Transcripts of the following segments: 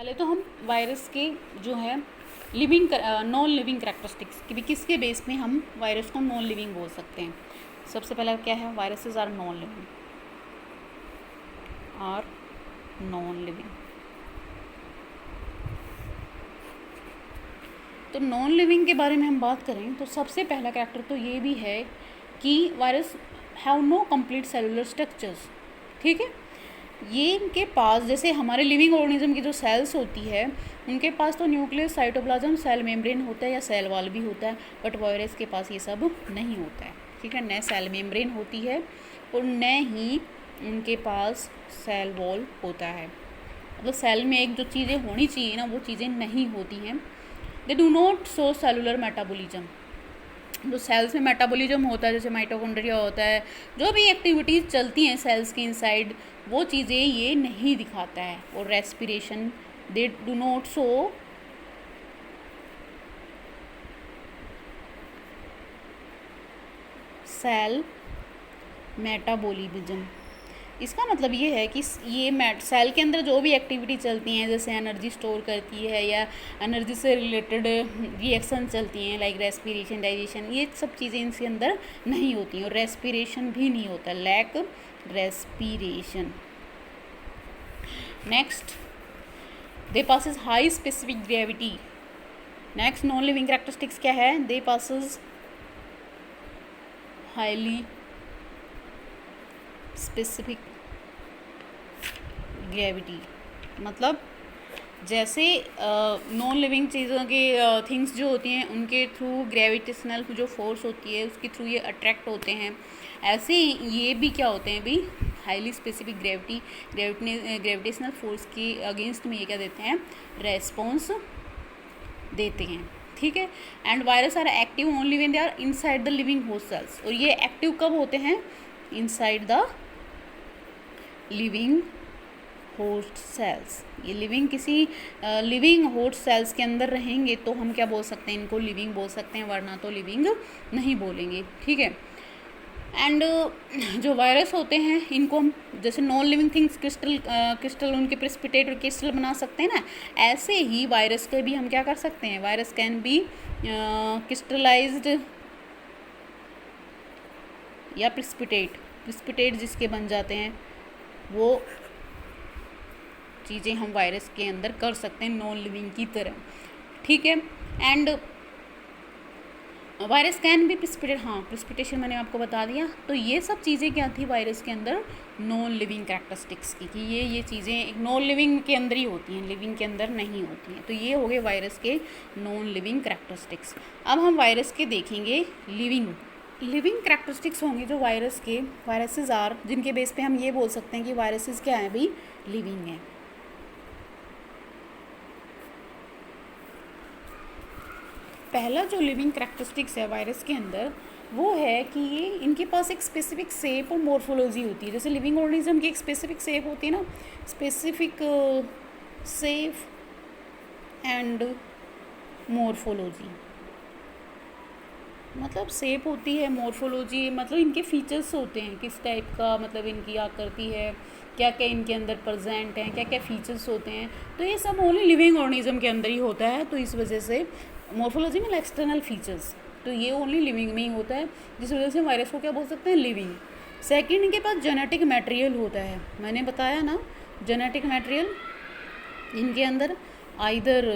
पहले तो हम वायरस के जो है लिविंग नॉन लिविंग करैक्टरिस्टिक्स कि भी किसके बेस में हम वायरस को नॉन लिविंग बोल सकते हैं। सबसे पहला क्या है, वायरसेस आर नॉन लिविंग, तो नॉन लिविंग के बारे में हम बात करें तो सबसे पहला कैरेक्टर तो ये भी है कि virus have no complete cellular structures. ठीक है, ये इनके पास जैसे हमारे लिविंग ऑर्गेनिज्म की जो सेल्स होती है उनके पास तो न्यूक्लियस, साइटोप्लाज्म, सेल मेम्ब्रेन होता है या सेल वॉल भी होता है, बट वायरस के पास ये सब नहीं होता है। ठीक है, न सेल मेम्ब्रेन होती है और न ही उनके पास सेल वॉल होता है। मतलब सेल में एक जो चीज़ें होनी चाहिए ना वो चीज़ें नहीं होती हैं। दे do not show cellular metabolism. जो सेल्स में मेटाबॉलिज्म होता है जैसे माइटोकॉन्ड्रिया होता है, जो भी एक्टिविटीज़ चलती हैं सेल्स के इनसाइड वो चीज़ें ये नहीं दिखाता है। और respiration, they do not show cell metabolism. इसका मतलब ये है कि ये सेल के अंदर जो भी एक्टिविटी चलती हैं जैसे एनर्जी स्टोर करती है या एनर्जी से रिलेटेड रिएक्शन चलती हैं लाइक रेस्पिरेशन, डाइजेशन, ये सब चीज़ें इनके अंदर नहीं होती हैं। और रेस्पिरेशन भी नहीं होता, lack respiration. Next, they possess high specific gravity. Next non living characteristics क्या है, they possess highly specific gravity. मतलब जैसे नॉन लिविंग चीज़ों के थिंग्स जो होती हैं उनके थ्रू ग्रेविटेशनल जो फोर्स होती है उसके थ्रू ये अट्रैक्ट होते हैं, ऐसे ये भी क्या होते हैं भी हाईली स्पेसिफिक ग्रेविटेशनल फोर्स के अगेंस्ट में ये क्या देते हैं, रेस्पॉन्स देते हैं। ठीक है, and virus are active only when they are inside the living host cells. और ये एक्टिव कब होते हैं, inside the living host cells. ये लिविंग किसी लिविंग होस्ट सेल्स के अंदर रहेंगे तो हम क्या बोल सकते हैं, इनको लिविंग बोल सकते हैं, वरना तो लिविंग नहीं बोलेंगे। ठीक है, एंड जो वायरस होते हैं इनको हम जैसे नॉन लिविंग थिंग्स क्रिस्टल उनके प्रेसिपिटेट और क्रिस्टल बना सकते हैं ना, ऐसे ही वायरस के भी हम क्या कर सकते हैं, वायरस कैन बी क्रिस्टलाइज्ड या प्रेसिपिटेट जिसके बन जाते हैं वो चीज़ें हम वायरस के अंदर कर सकते हैं नॉन लिविंग की तरह। ठीक है, एंड वायरस कैन भी प्रेसिपिटेट, हाँ प्रेसिपिटेशन मैंने आपको बता दिया। तो ये सब चीज़ें क्या थी वायरस के अंदर नॉन लिविंग कैरेक्टरिस्टिक्स की, कि ये चीज़ें एक नॉन लिविंग के अंदर ही होती हैं, लिविंग के अंदर नहीं होती हैं। तो ये हो गए वायरस के नॉन लिविंग कैरेक्टरिस्टिक्स। अब हम वायरस के देखेंगे लिविंग कैरेक्टरिस्टिक्स होंगे जो वायरस के, वायरसेस आर जिनके बेस पे हम ये बोल सकते हैं कि वायरसेस क्या है भाई, लिविंग है। पहला जो लिविंग कैरेक्टरिस्टिक्स है वायरस के अंदर वो है कि ये इनके पास एक स्पेसिफिक शेप और मॉर्फोलॉजी होती है। जैसे लिविंग ऑर्गेनिज्म की एक स्पेसिफिक शेप होती है ना, स्पेसिफिक शेप एंड मॉर्फोलॉजी। मतलब शेप होती है, मॉर्फोलॉजी मतलब इनके फीचर्स होते हैं किस टाइप का, मतलब इनकी आकृति है, क्या क्या इनके अंदर प्रेजेंट हैं, क्या क्या फीचर्स होते हैं। तो ये सब ओनली लिविंग ऑर्गेनिज्म के अंदर ही होता है। तो इस वजह से मॉर्फोलॉजी में एक्सटर्नल फीचर्स, तो ये ओनली लिविंग में ही होता है, जिस वजह से वायरस को क्या बोल सकते हैं, लिविंग। सेकेंड, इनके पास जेनेटिक मटेरियल होता है, मैंने बताया ना जेनेटिक मटेरियल इनके अंदर आइदर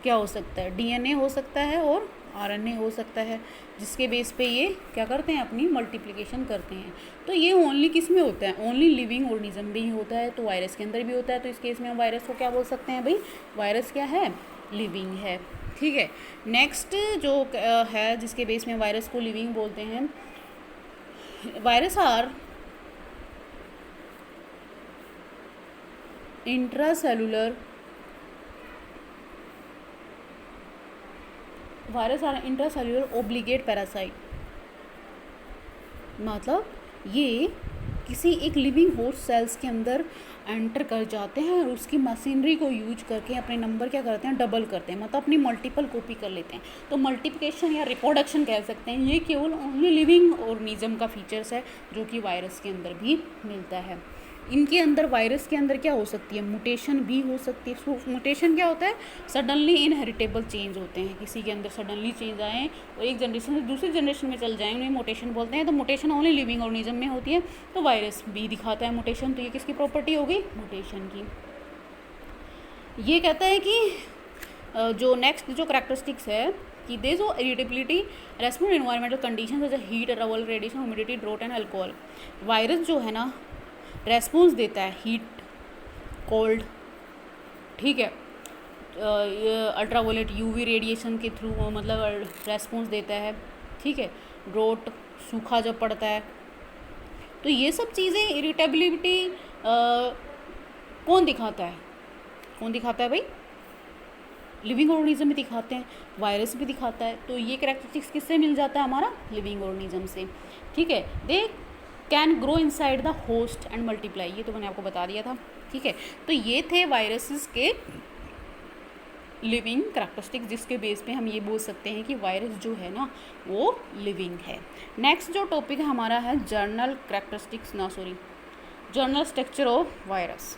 क्या हो सकता है, डीएनए हो सकता है और आरएनए हो सकता है, जिसके बेस पे ये क्या करते हैं, अपनी मल्टीप्लिकेशन करते हैं। तो ये ओनली किस में होता है, ओनली लिविंग ऑर्गेनिज्म में ही होता है। तो वायरस के अंदर भी होता है। तो इस केस में हम वायरस को क्या बोल सकते हैं भाई, वायरस क्या है, लिविंग है। ठीक है, नेक्स्ट जो है जिसके बेस में वायरस को लिविंग बोलते हैं, virus are intracellular obligate parasite. मतलब ये किसी एक लिविंग होस्ट सेल्स के अंदर एंटर कर जाते हैं और उसकी मशीनरी को यूज करके अपने नंबर क्या करते हैं, डबल करते हैं, मतलब अपनी मल्टीपल कॉपी कर लेते हैं। तो मल्टीप्लिकेशन या रिप्रोडक्शन कह सकते हैं। ये केवल ओनली लिविंग ऑर्गेनिज्म का फीचर्स है जो कि वायरस के अंदर भी मिलता है। इनके अंदर, वायरस के अंदर क्या हो सकती है, म्यूटेशन भी हो सकती है। म्यूटेशन क्या होता है, सडनली इनहेरिटेबल चेंज होते हैं, किसी के अंदर सडनली चेंज आए और एक जनरेशन से दूसरी जनरेशन में चल जाएँ, उन्हें म्यूटेशन बोलते हैं। तो म्यूटेशन ओनली लिविंग ऑर्गेनिज्म में होती है, तो वायरस भी दिखाता है म्यूटेशन। तो ये किसकी प्रॉपर्टी होगी, म्यूटेशन की। ये कहता है कि जो नेक्स्ट जो करैक्टरिस्टिक्स है कि दे जो इरिटेबिलिटी रेस्पॉन्ड एनवायरमेंटल कंडीशन जैसे heat, trouble, radiation, humidity, draught and alcohol. Virus जो है ना रेस्पॉन्स देता है हीट, कोल्ड, ठीक है, अल्ट्रावायलेट यूवी रेडिएशन के थ्रू मतलब रेस्पॉन्स देता है, ठीक है, ड्रोट, सूखा जब पड़ता है। तो ये सब चीज़ें इरिटेबिलिटी कौन दिखाता है, कौन दिखाता है भाई, लिविंग ऑर्गेनिज्म में दिखाते हैं, वायरस भी दिखाता है। तो ये कैरेक्टरिस्टिक्स किससे मिल जाता है, हमारा लिविंग ऑर्गेनिज्म से, ठीक है। They can grow inside the host and multiply, ये तो मैंने आपको बता दिया था, ठीक है। तो ये थे वायरसेस के लिविंग करैक्टरिस्टिक्स, जिसके बेस पे हम ये बोल सकते हैं कि वायरस जो है ना वो लिविंग है। नेक्स्ट जो टॉपिक हमारा है journal characteristics, journal structure of virus.